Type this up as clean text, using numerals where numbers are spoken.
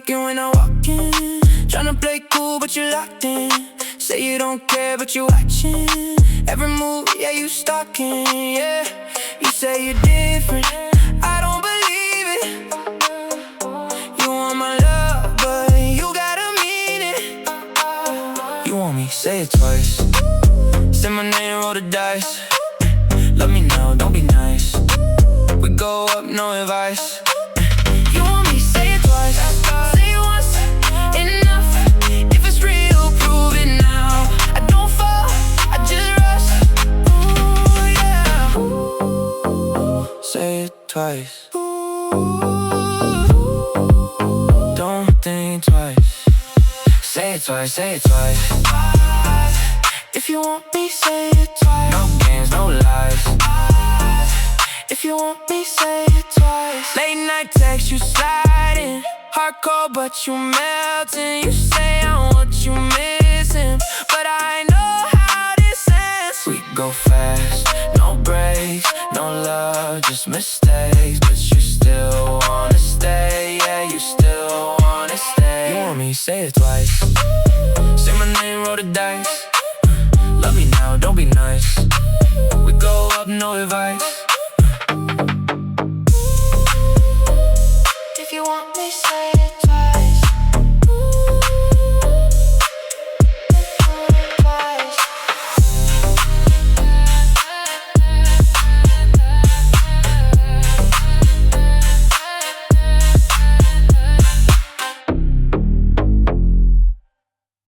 looking when I walk in. Tryna play cool, but you're locked in. Say you don't care, but you're watching. Every move, yeah, you stalking, yeah. You say you're different, I don't believe it. You want my love, but you gotta mean it. You want me, say it twice. Say my name, roll the dice. Love me now, don't be nice. We go up, no advice. You want me, say it twice. Say it once, enough. If it's real, prove it now. I don't fall, I just rush. Ooh, yeah. Ooh, say it twice. Ooh, don't think twice. Say it twice, say it twice. If you want me, say it twice. No games, no lies. If you want me, say it twice. Late night text, you sliding. Hardcore, but you melting. You say I'm what you missing, but I know how this ends. We go fast, no breaks, no love, just mistakes. But you still wanna stay, yeah, you still wanna stay. You want me, say it twice. Say my name, roll the dice. Love me now, don't be nice. We go up, no advice. If you want me, say